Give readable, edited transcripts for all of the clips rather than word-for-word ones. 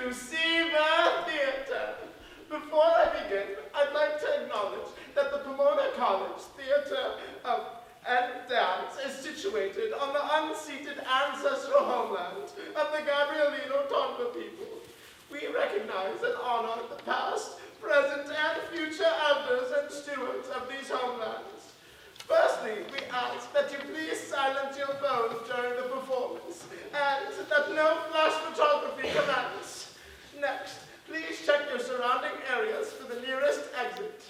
to Seaver Theater. Before I begin, I'd like to acknowledge that the Pomona College Theater and Dance is situated on the unceded ancestral homeland of the Gabrielino Tonga people. We recognize and honor the past, present, and future elders and stewards of these homelands. Firstly, we ask that you please silence your phones during the performance, and that no flash photography commence. Next, please check your surrounding areas for the nearest exit.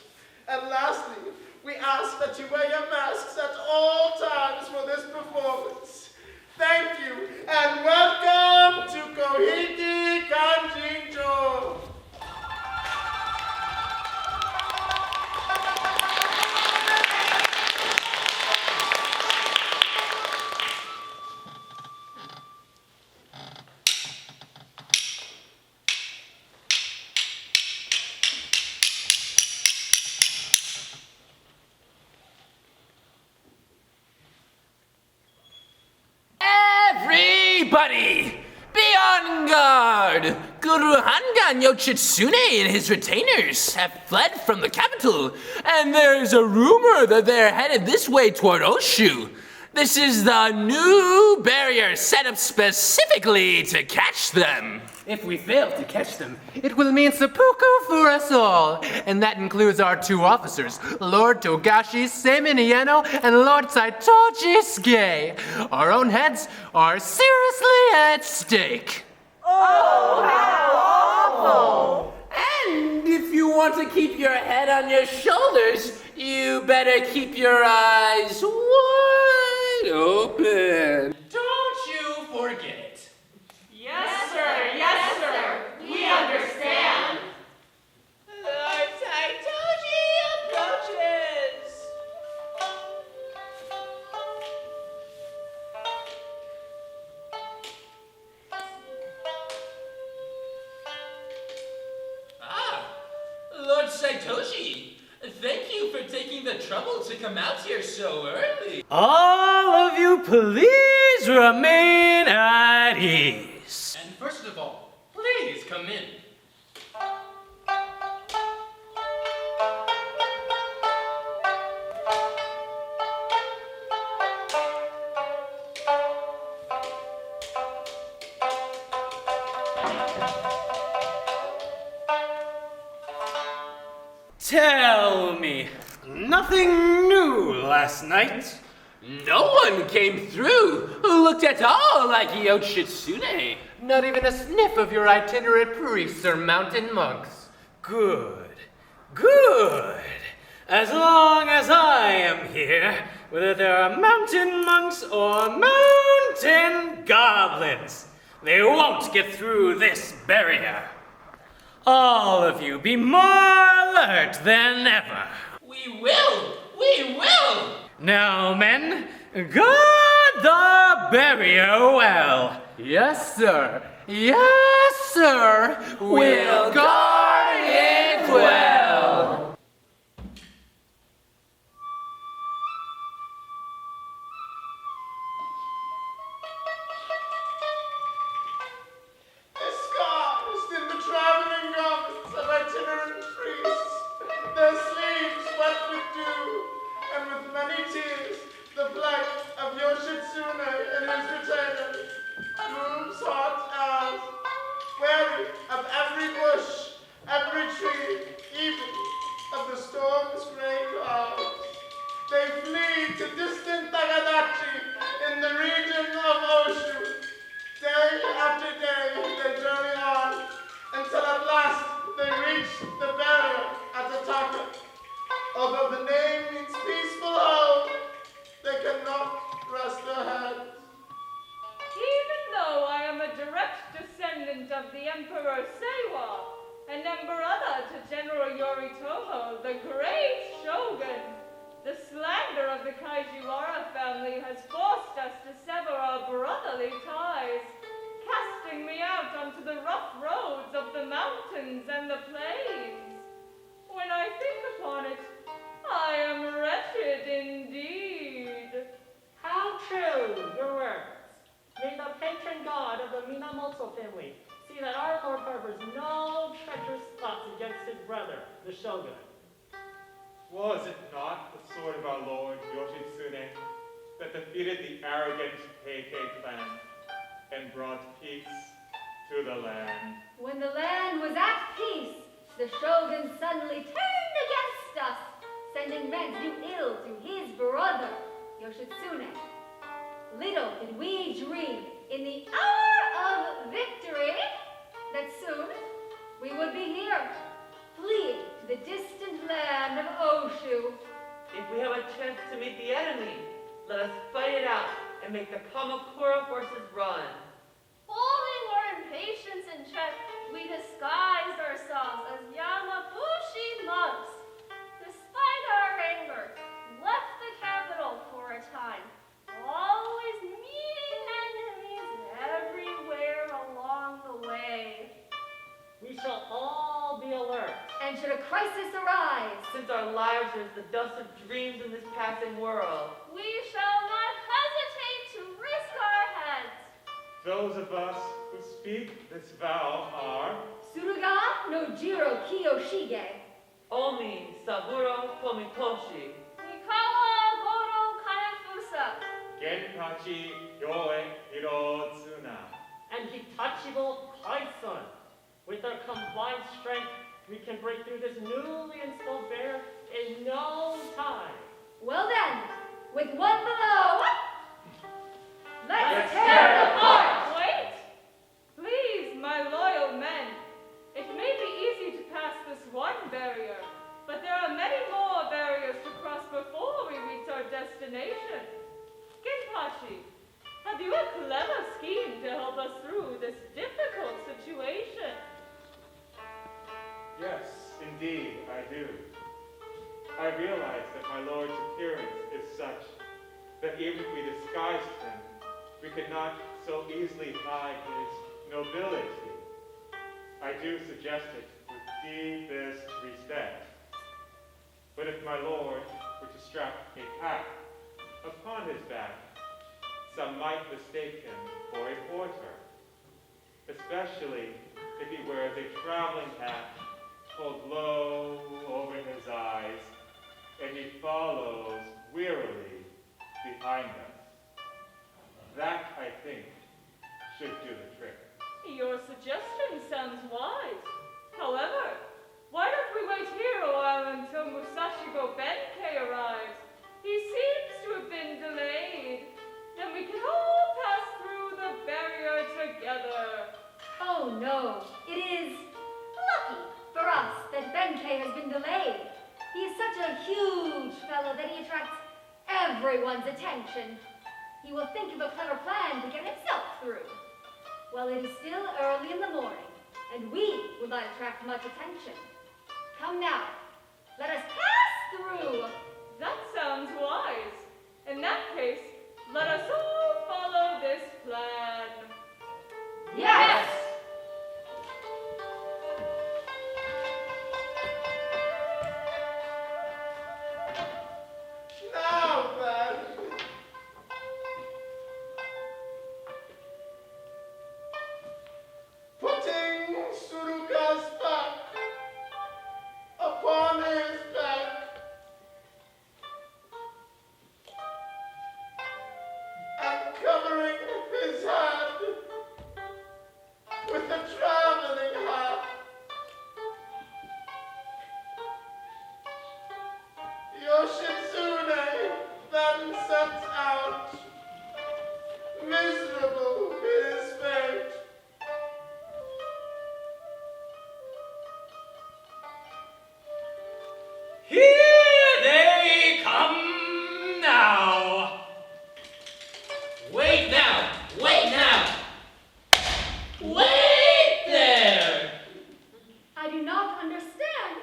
And lastly, we ask that you wear your masks at all times for this performance. Thank you, and welcome to Gohiiki Kanjincho! Everybody, be on guard! Guru Hangan Yoshitsune and his retainers have fled from the capital, and there's a rumor that they're headed this way toward Oshu. This is the new barrier set up specifically to catch them. If we fail to catch them, it will mean seppuku for us all. And that includes our two officers, Lord Togashi Seiminieno and Lord Saitoji Suge. Our own heads are seriously at stake. Oh, how awful! And if you want to keep your head on your shoulders, you better keep your eyes wide open. Don't you forget it. Yes, sir. Yes, sir. We understand. Lord Saitoji approaches. Lord Saitoji, thank you for taking the trouble to come out here so early. All of you please remain at ease. And first of all, please come in. Tell me, nothing new last night? No one came through who looked at all like Yoshitsune. Not even a sniff of your itinerant priests or mountain monks. Good, good. As long as I am here, whether there are mountain monks or mountain goblins, they won't get through this barrier. All of you be more alert than ever. We will! We will! Now, men, guard the barrier well. Yes, sir. Yes, sir. We'll guard it well. Disguised in the traveling garments of itinerant priests, their sleeves wet with dew, and with many tears, the plight of Yoshitsune and his retainers looms hot as, wary of every bush, every tree, even of the storm's gray clouds. They flee to distant Takadachi in the region of Oshu. Day after day, they journey on, until at last they reach the barrier at Ataka. Although the name means peaceful home, they cannot rest their heads. Even though I am a direct descendant of the Emperor Seiwa, and am brother to General Yoritomo, the great Shogun, the slander of the Kajiwara family has forced us to sever our brotherly ties, casting me out onto the rough roads of the mountains and the plains. When I think upon it, I am wretched indeed. How true your words. May the patron god of the Minamoto family see see that our Lord harbors no treacherous thoughts against his brother, the Shogun. Was it not the sword of our Lord Yoshitsune that defeated the arrogant Benkei clan and brought peace to the land? When the land was at peace, the Shogun suddenly turned against us, sending men to do ill to his brother, Yoshitsune. Little did we dream, in the hour of victory, that soon we would be here, fleeing to the distant land of Oshu. If we have a chance to meet the enemy, let us fight it out and make the Kamakura forces run. Holding our impatience in check, we disguised ourselves as yamabushi monks. Despite our anger, left the capital for a time, always meeting enemies everywhere along the way. We shall all be alert. And should a crisis arise, Since our lives are as the dust of dreams in this passing world, We shall not hesitate to risk our heads. Those of us who speak this vow are Suruga no Jiro Kiyoshige, Omi Saburo Tomitoshi, Mikawa Goro Kanefusa. Genpachi Yoe Hirotsuna. And Hitachibo Kaisun. With our combined strength, we can break through this newly installed barrier in no time. well then, with one blow, let's tear tear it it apart! Wait! Please, my loyal men. It may be easy to pass this one barrier, but there are many more barriers to cross before we reach our destination. Genpachi, have you a clever scheme to help us through this difficult situation? Yes, indeed, I do. I realize that my lord's appearance is such that even if we disguised him, we could not so easily hide his nobility. I do suggest it with deepest respect. But if my lord were to strap a pack upon his back, some might mistake him for a porter, especially if he wears a traveling hat pulled low over his eyes, and he follows wearily behind us. That, I think, should do the trick. Your suggestion sounds wise. However, why don't we wait here a while until Musashigo Benkei arrives? He seems to have been delayed. Then we can all pass through the barrier together. Oh no, it is lucky for us that Benkei has been delayed. He is such a huge fellow that he attracts everyone's attention. He will think of a clever plan to get himself through. Well, it is still early in the morning, and we will not attract much attention. Come now, let us pass through. That sounds wise. In that case, let us all follow this plan. Yes! Now then. Putting Suruga's back upon his back, and covering his head with a traveling hat, Yoshitsune then sets out, miserable his fate. Here they come now. Wait now, wait now. Wait there. I do not understand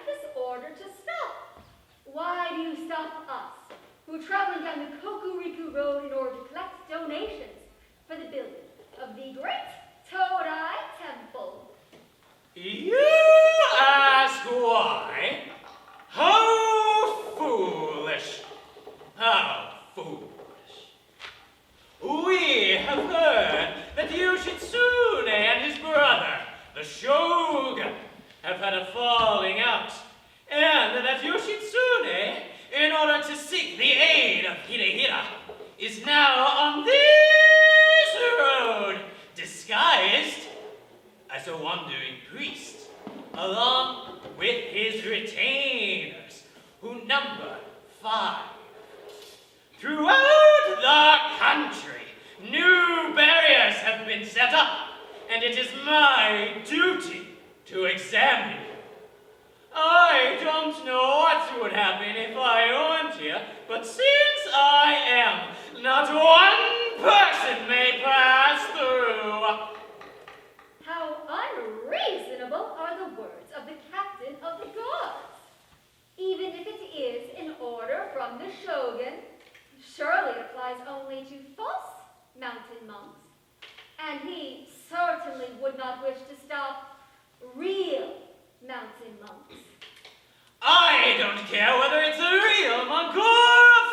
this order to stop. Why do you stop us, who are traveling down the Kokuriku Road in order to collect donations for the building of the Great Todai Temple? You ask why? How foolish! How foolish! We have heard that Yoshitsune and his brother the Shogun have had a falling out, and that Yoshitsune, in order to seek the aid of Hidehira, is now on this road, disguised as a wandering priest, along with his retainers, who number 5. Throughout the country, new barriers have been set up, and it is my duty to examine you. I don't know what would happen if I weren't here, but since I am, not one person may pass through. How unreasonable are the words of the captain of the guards. Even if it is an order from the Shogun, surely it applies only to false mountain monks. And he certainly would not wish to stop real mountain monks. I don't care whether it's a real monk or a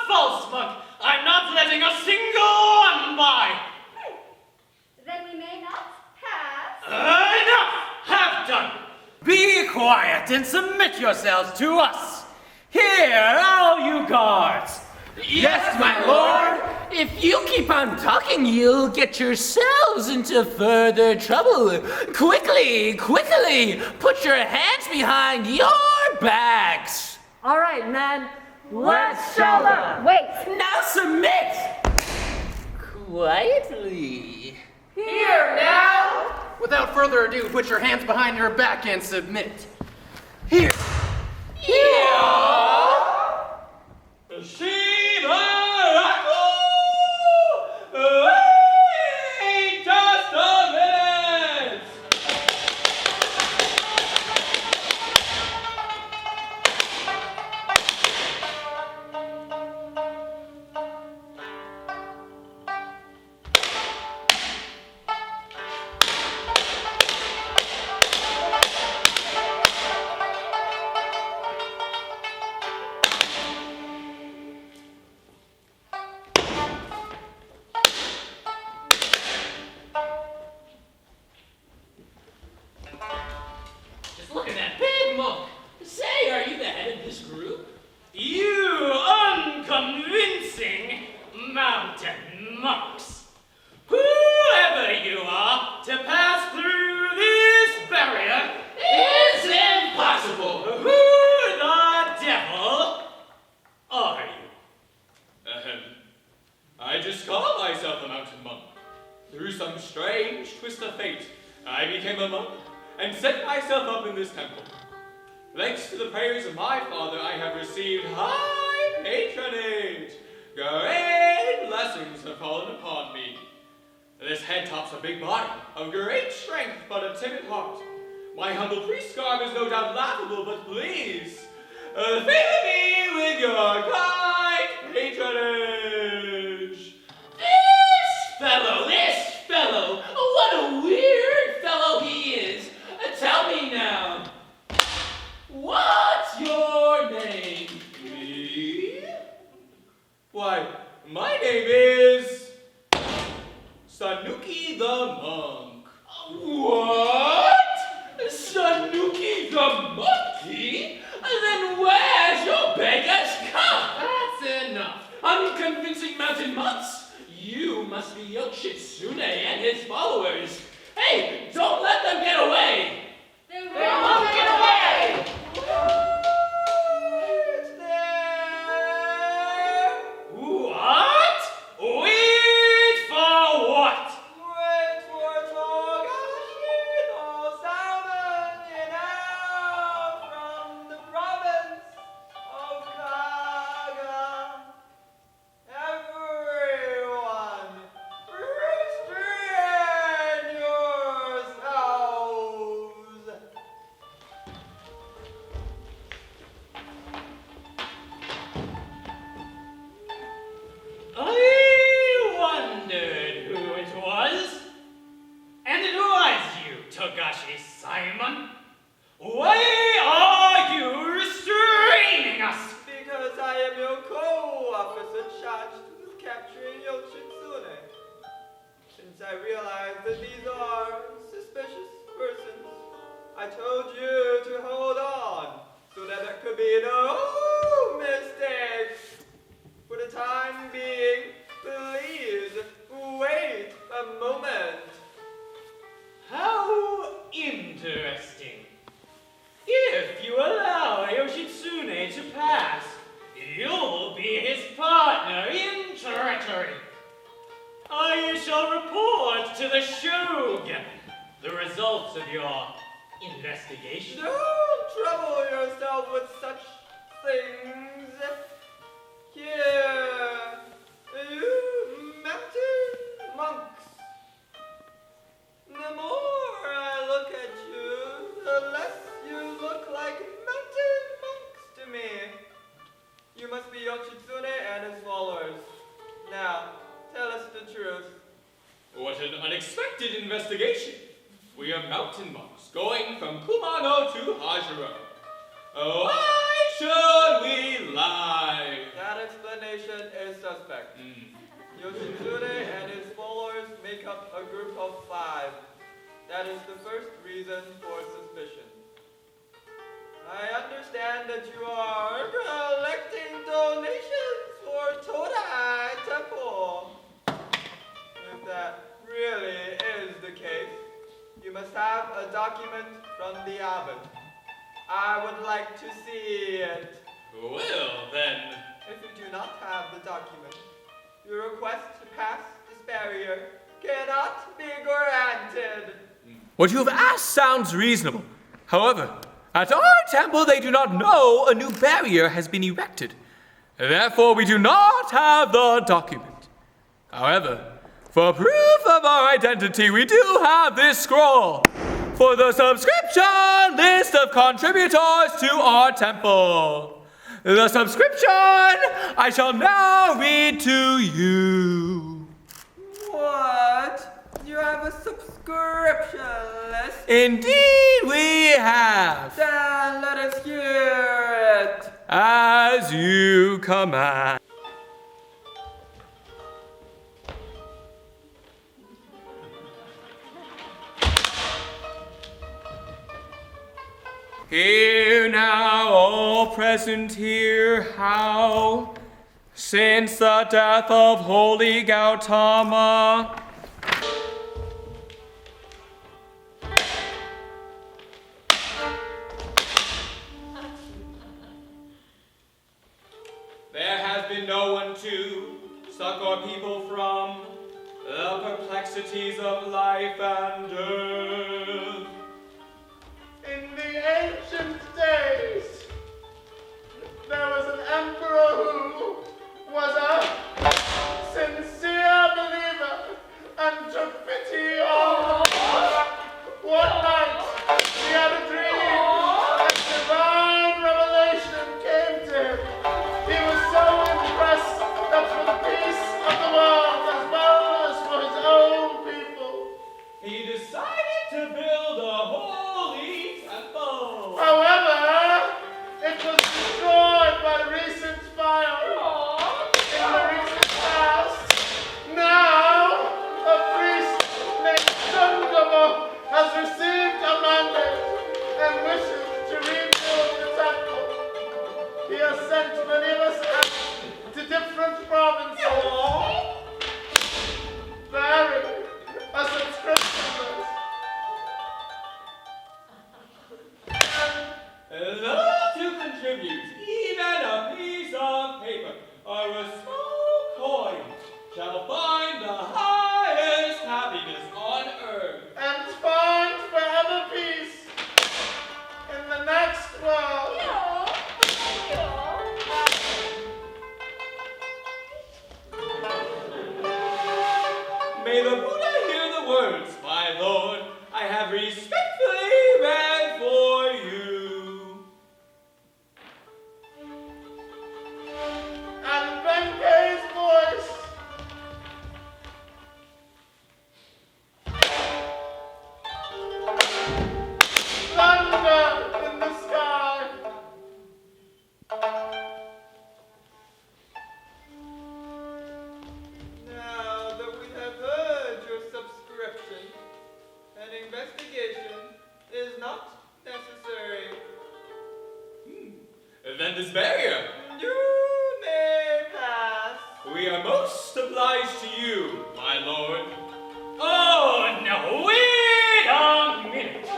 false monk. I'm not letting a single one by. Then we may not pass. Enough! Have done! Be quiet and submit yourselves to us. Here, all you guards. Yes, my lord! If you keep on talking, you'll get yourselves into further trouble. Quickly, quickly, put your hands behind your backs. All right, men, let's show them. Wait. Now submit! Quietly. Here now. Without further ado, put your hands behind your back and submit. Here. Wait just a minute! Just look at that big monk. Say, are you the head of this group? You unconvincing mountain monks! Whoever you are, to pass through this barrier is impossible! Who the devil are you? I just call myself a mountain monk. Through some strange twist of fate, I became a monk and set myself up in this temple. Thanks to the prayers of my father, I have received high patronage. Great blessings have fallen upon me. This head tops a big body, of great strength, but a timid heart. My humble priest garb is no doubt laughable, but please, favor me with your kind patronage. This fellow, what a weird fellow he is. Tell me now, what's your name? Me? Why, my name is Sanuki the Monk. What? Sanuki the monkey? Then where's your beggar's cup? That's enough. Unconvincing mountain monks? You must be Yoshitsune and his followers. Hey, don't let them get away! They won't get away! What? Wait for what? Wait for Togashi no salmon in out from the province of Kaga. Everyone, restrain yourselves. I wondered who it was. And it was you, Togashi Simon. Why are you restraining us? Because I am your co-officer charged with capturing Yoshitsune. Since I realize that these are suspicious persons, I told you to hold on, so that there could be no mistakes. For the time being, please wait a moment. How interesting. If you allow Yoshitsune to pass, you'll be his partner in treachery. I shall report to the Shogun the results of your investigation. Don't trouble yourself with such things. Here, you mountain monks. The more I look at you, the less you look like mountain monks to me. You must be Yoshitsune and his followers. Now, tell us the truth. What an unexpected investigation. We are mountain monks going from Kumano to Hajiro. Why should we lie? That explanation is suspect. Yoshitsune and his followers make up a group of 5. That is the first reason for suspicion. I understand that you are collecting donations for Todai Temple. If that really is the case, you must have a document from the abbot. I would like to see it. Well, then. If you do not have the document, your request to pass this barrier cannot be granted. What you have asked sounds reasonable. However, at our temple they do not know a new barrier has been erected. Therefore, we do not have the document. However, for proof of our identity, we do have this scroll for the subscription list of contributors to our temple. The subscription I shall now read to you. What? You have a subscription list? Indeed we have. Then let us hear it. As you command. Hear now, all present here, how, since the death of holy Gautama, There has been no one to succor people from the perplexities of life and earth. In the ancient days, there was an emperor who was a sincere believer and took pity on the poor. One night, he had a dream, and divine revelation came to him. He was so impressed that for the peace of the world, as well as for his own people, He decided to build a holy temple. however, it was destroyed by recent fire. In the recent past, now a priest this barrier. You may pass. We are most obliged to you, my lord. Oh, no, wait a minute.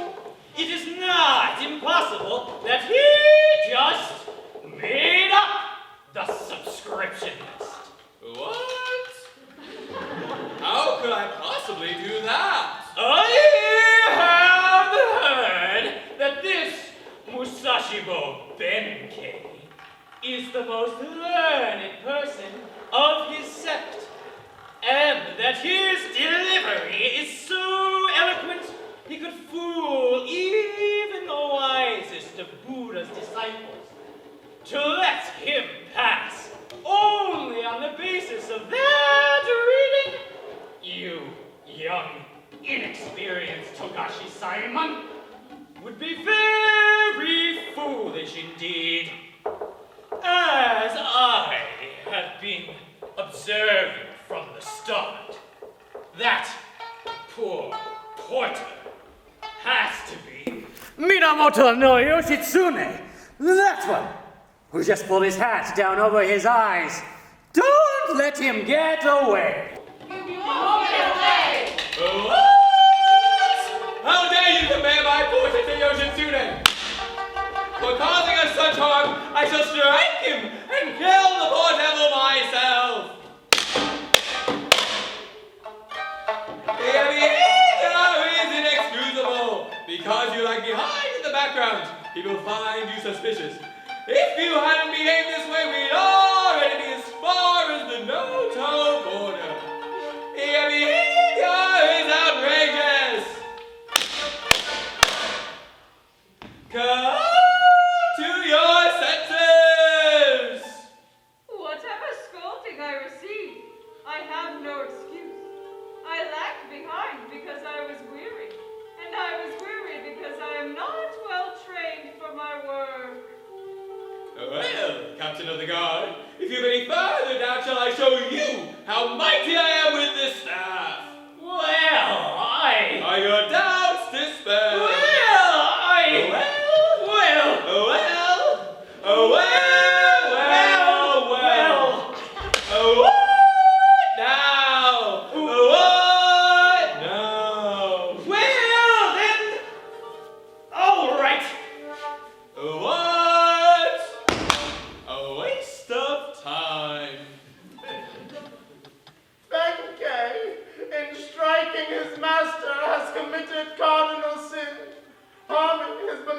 It is not impossible that he just made up the subscription list. What? How could I possibly do that? I have heard that this Musashibo Benkei is the most learned person of his sect, and that his delivery is so eloquent he could fool even the wisest of Buddha's disciples. To let him pass only on the basis of that reading, you young, inexperienced Togashi Simon, would be very foolish indeed. As I have been observing from the start, that poor porter has to be Minamoto no Yoshitsune, that one, who just pulled his hat down over his eyes. Don't let him get away. What? How dare you compare my portrait to Yoshitsune? For causing us such harm, I shall strike him and kill the poor devil myself. Your behavior is inexcusable. Because you lag behind in the background, he will find you suspicious. If you hadn't behaved this way, we'd already be as far as the Noto border. Your behavior is outrageous. Come to your senses. Whatever scolding I received, I have no excuse. I lagged behind because I was weary, and I was weary because I am not well trained for my work. Well, Captain of the Guard, if you have any further doubt, shall I show you how mighty I am with this staff? Are your doubts dispelled?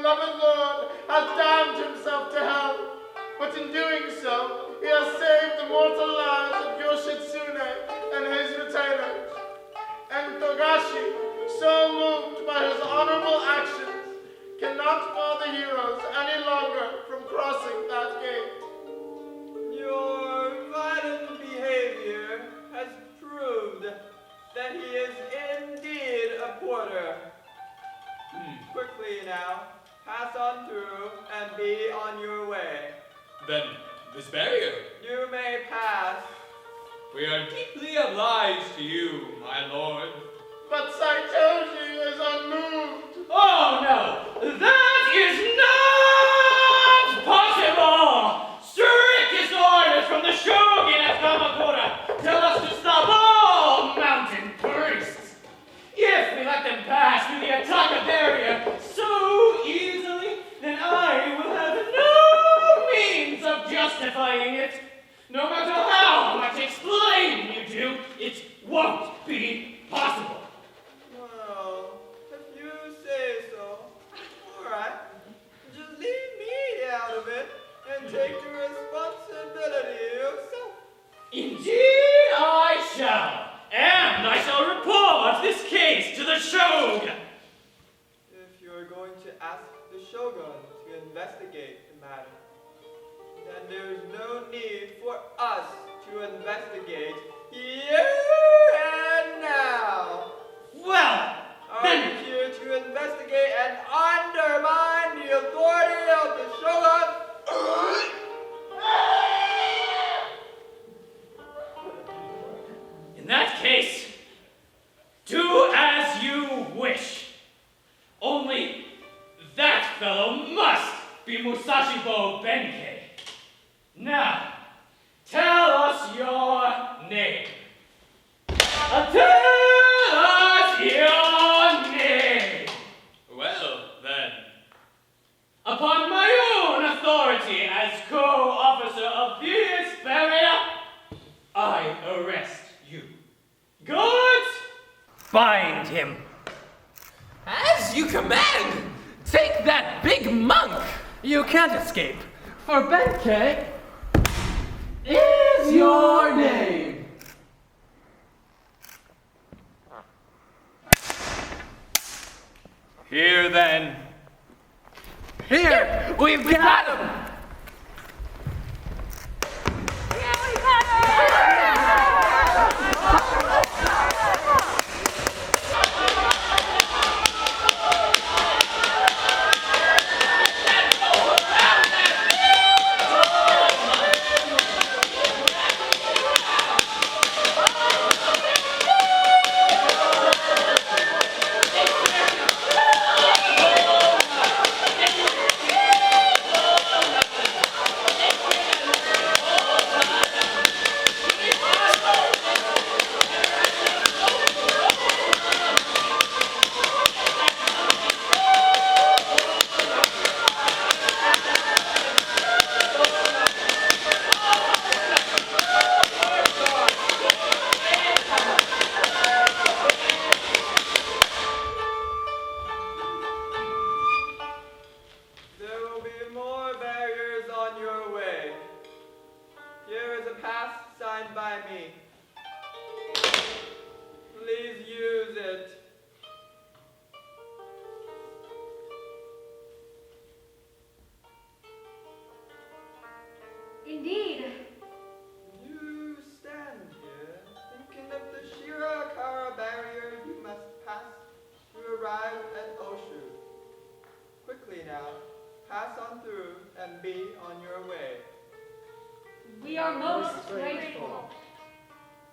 beloved Lord has damned himself to hell, but in doing so, he has saved the mortal lives of Yoshitsune and his retainers. And Togashi, so moved by his honorable actions, cannot bar the heroes any longer from crossing that gate. Your violent behavior has proved that he is indeed a porter. Quickly now, pass on through and be on your way. Then, this barrier. You may pass. We are deeply obliged to you, my lord. But Saitoshi is unmoved. Oh no, that is not possible! Strictest orders from the Shogun at Kamakura tell us to stop all mountain priests. If we let them pass through the Ataka Barrier so easily, then I will have no means of justifying it. No matter how much explaining you do, it won't be possible. Well, if you say so, alright. Just leave me out of it and take the responsibility yourself. Indeed I shall. And I shall report this case to the Shogun. If you're going to ask the Shogun to investigate the matter, then there's no need for us to investigate here and now. Well, I'm here to investigate and undermine the authority of the Shogun. In that case, do as you wish. Only that fellow must be Musashibo Benkei. Now, tell us your name. Tell us your name. Well, then. Upon my own authority as co-officer of this barrier, I arrest you. Good? Bind him. As you command! Take that big monk! You can't escape, for Benkei is your name. Here then. Here, we've got him! Indeed. You stand here thinking of the Shirakara barrier you must pass to arrive at Oshu. Quickly now, pass on through and be on your way. We are most grateful.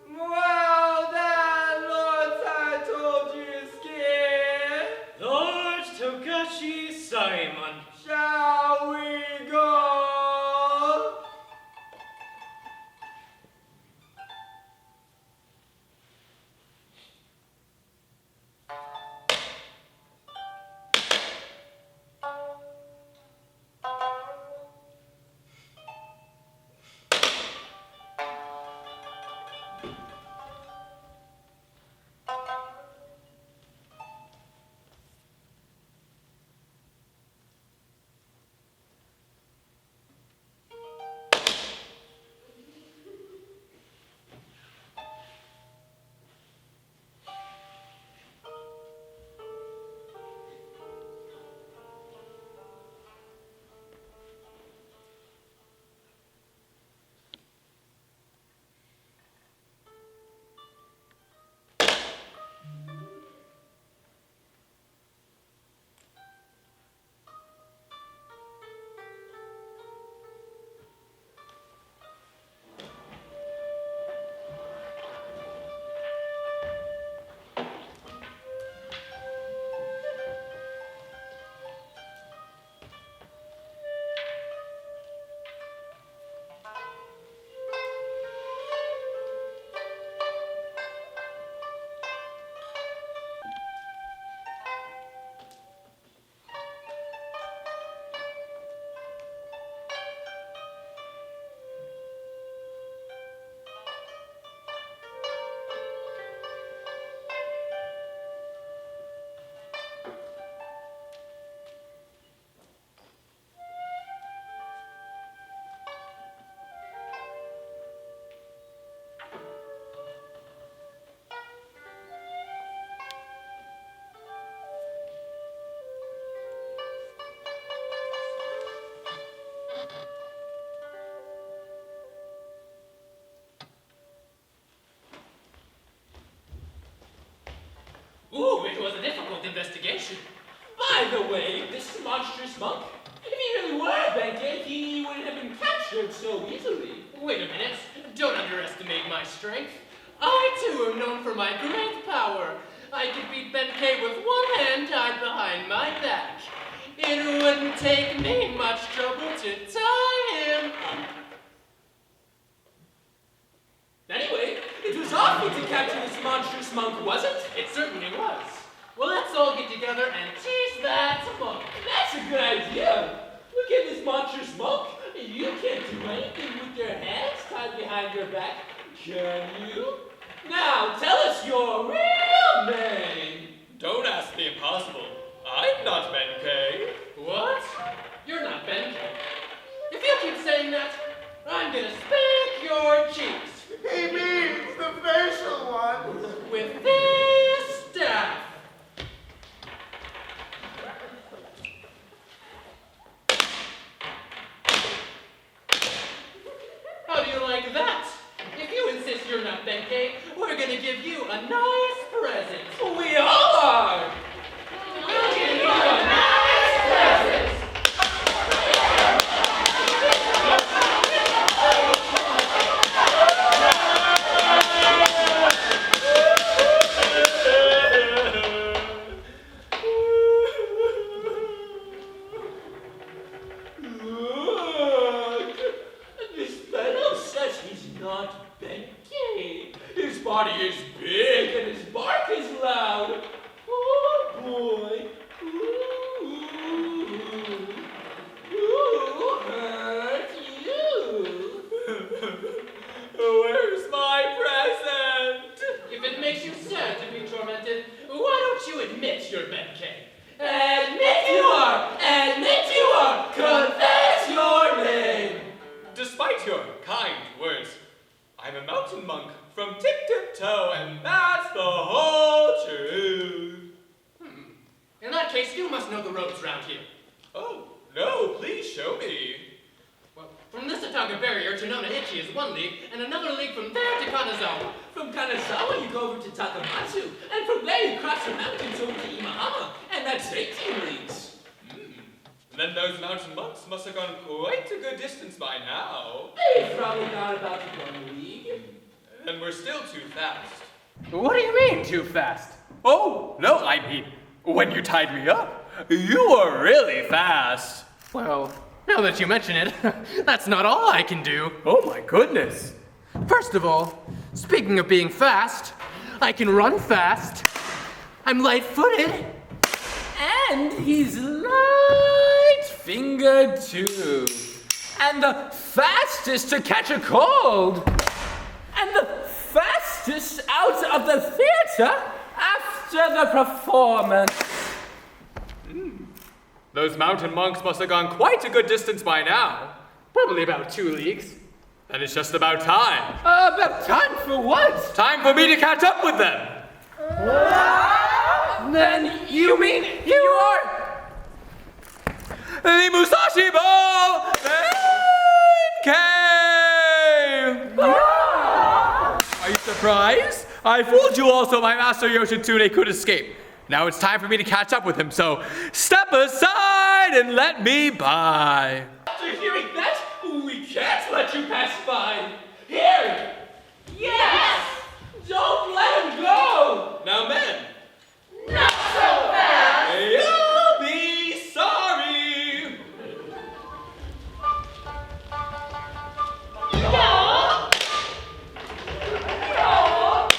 Well then, Lord Saito Jisuke, Lord Togashi Simon, shall we go? Ooh, it was a difficult investigation. By the way, this monstrous monk, if he really were Benkei, he wouldn't have been captured so easily. Wait a minute, don't underestimate my strength. I too am known for my great power. I could beat Benkei with one hand tied behind my back. It wouldn't take me much trouble to tie him up. Well, let's all get together and tease that monk. That's a good idea. Look at this monstrous monk. You can't do anything with your hands tied behind your back, can you? Now, tell us your real name. Don't ask the impossible. I'm not Benkei. What? You're not Benkei. If you keep saying that, I'm gonna spank your cheeks. He means the facial ones. With this staff. How do you like that? If you insist you're not Benkei, we're gonna give you a nice present. We all are. We'll give you a nice present. Look, this fellow says he's not Benkei. His body is big and his bark is loud. Oh boy. Who hurt you? Where's my present? If it makes you sad to be tormented, why don't you admit you're Benkei? Admit you are! Admit you are! Confess your name! Despite your kind words, I'm a mountain monk from tip to toe, and that's the whole truth. In that case, you must know the ropes round here. Oh, no, please show me. Well, from this Ataka Barrier to Nonahichi is 1 league, and another league from there to Kanazawa. From Kanazawa, you go over to Takamatsu, and from there you cross the mountains over to Imahama, and that's 18 leagues. Then those mountain monks must have gone quite a good distance by now. They've probably gone about 1 league. And we're still too fast. What do you mean, too fast? Oh, no, I mean, when you tied me up, you were really fast. Well, now that you mention it, that's not all I can do. Oh my goodness. First of all, speaking of being fast, I can run fast. I'm light-footed. And he's light-fingered too. And the fastest to catch a cold. And the fastest out of the theater after the performance. Those mountain monks must have gone quite a good distance by now. Probably about 2 leagues. Then it's just about time. About time for what? Time for me to catch up with them. Then you mean you are... The Musashi Ball Benkei! Are you surprised? I fooled you all so my master Yoshitsune could escape. Now it's time for me to catch up with him, so step aside and let me by. After hearing that, we can't let you pass by. Here! Yes! Don't let him go! Now, men, Not so fast! you'll be sorry. No! No!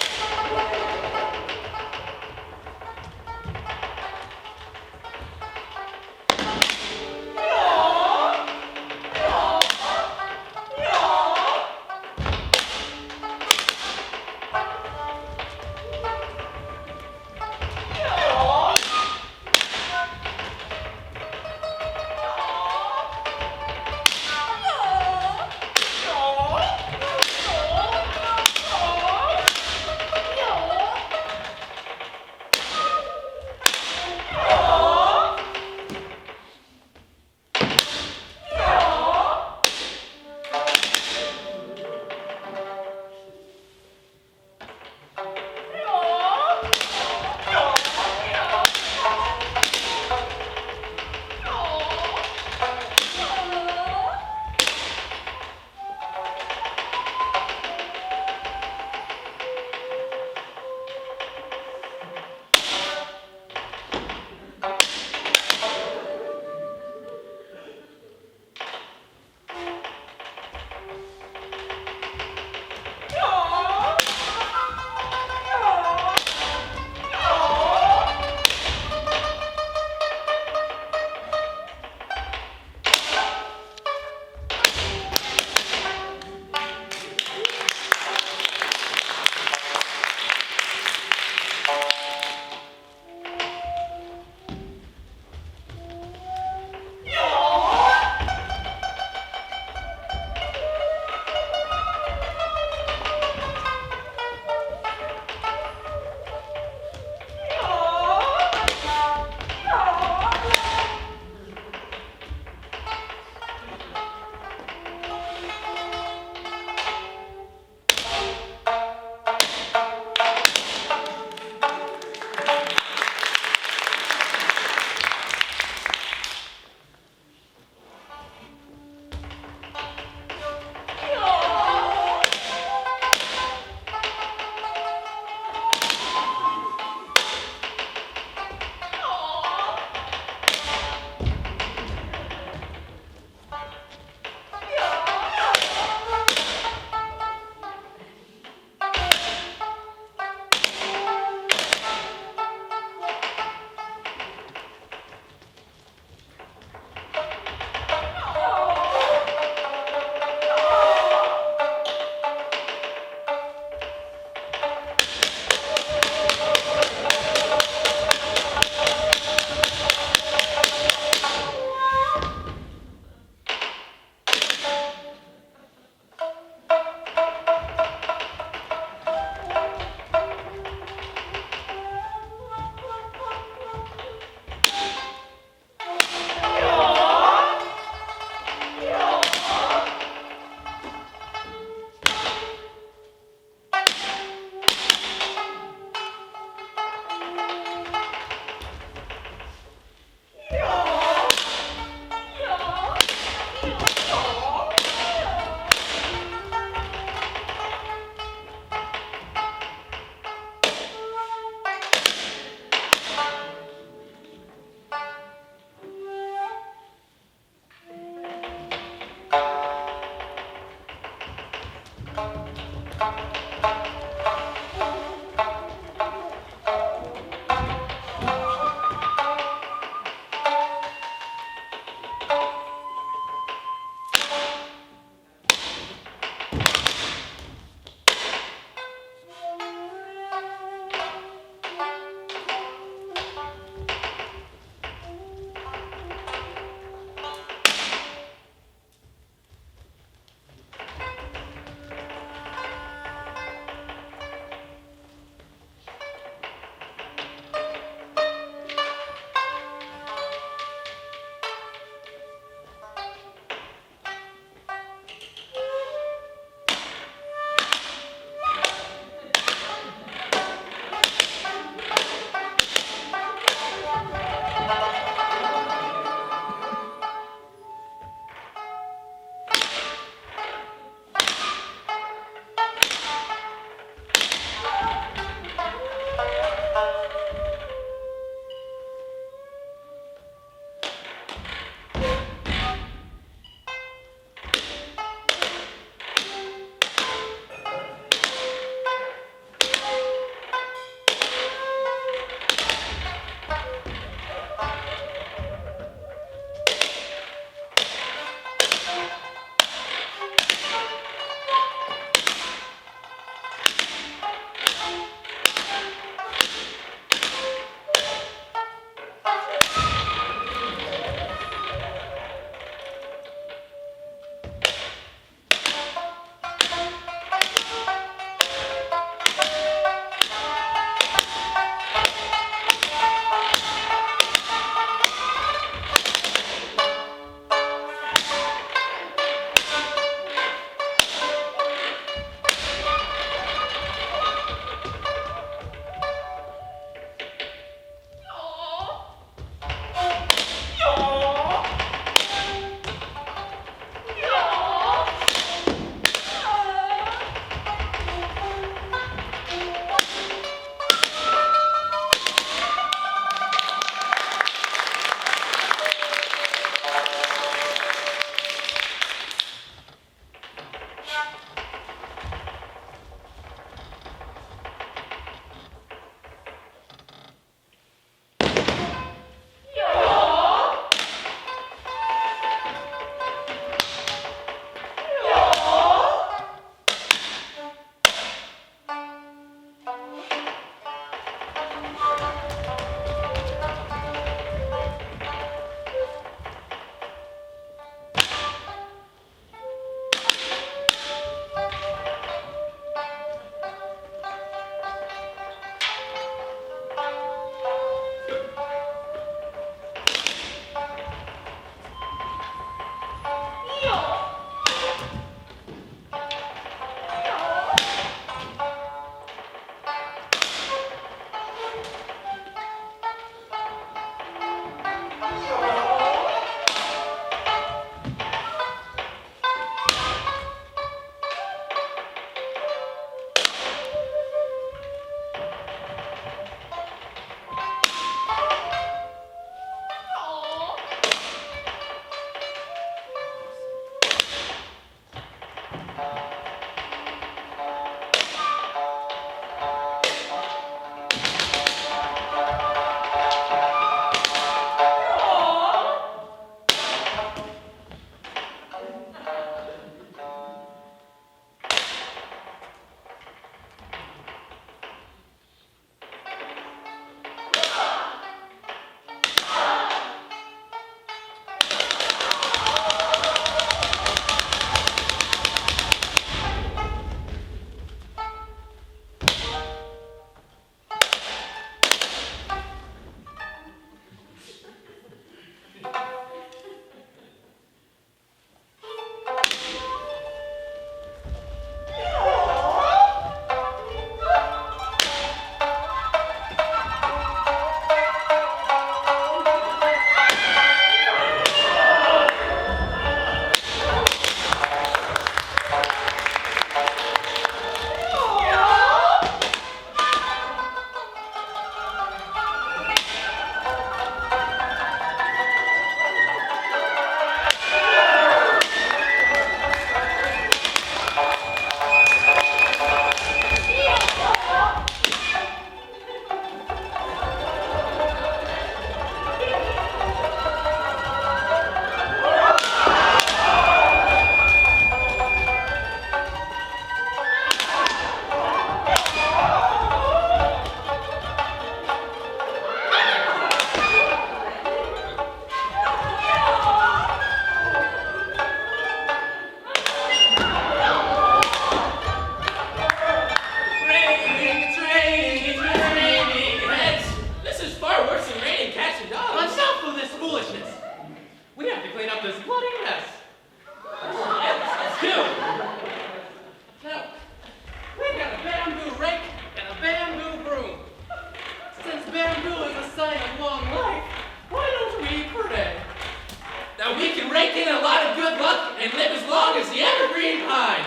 we can rake in a lot of good luck and live as long as the evergreen pine.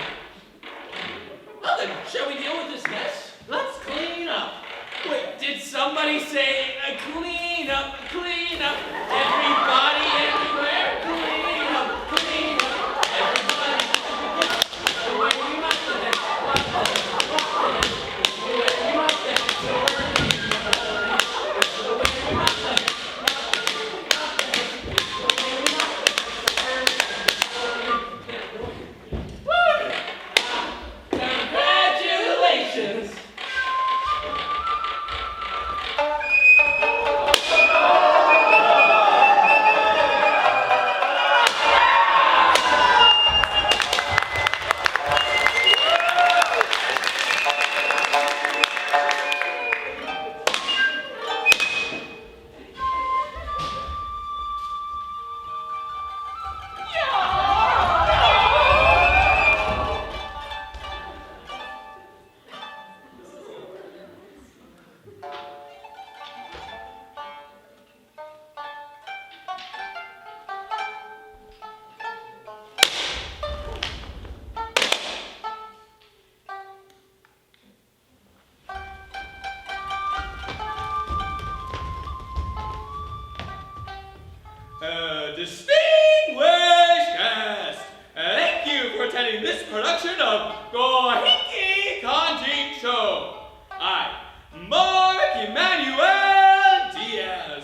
Well then, shall we deal with this mess? Let's clean up. Wait, did somebody say clean up, clean up? Everybody, everywhere, clean up, clean up. Everybody, the way we must dance, the way we must dance, the way we must dance. Congratulations! Distinguished guest, thank you for attending this production of Gohiiki Kanjincho. I, Mark Emmanuel Diaz,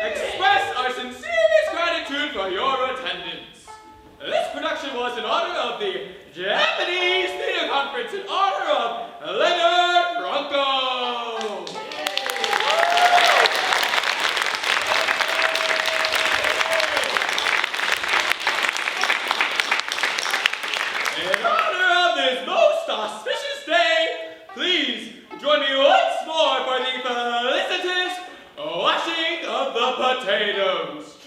express our sincerest gratitude for your attendance. This production was in honor of the Japanese Theater Conference in honor of Leonard Pronko. In honor of this most auspicious day, please join me once more for the felicitous washing of the potatoes.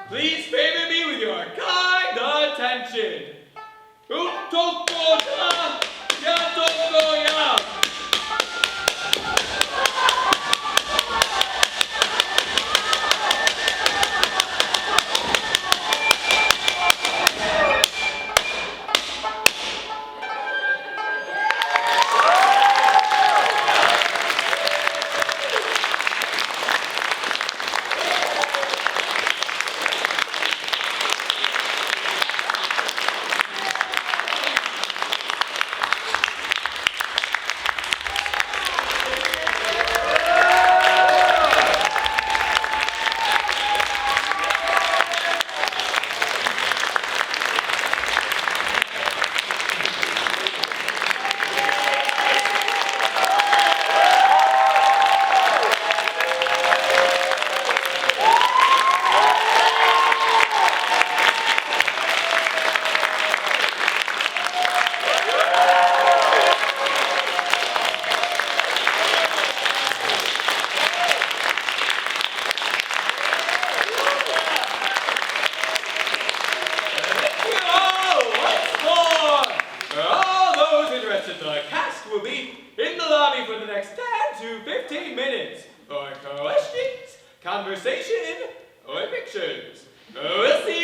Please favor me with your kind attention. Utoko-ya, yatoko-ya. Conversation or pictures. We'll see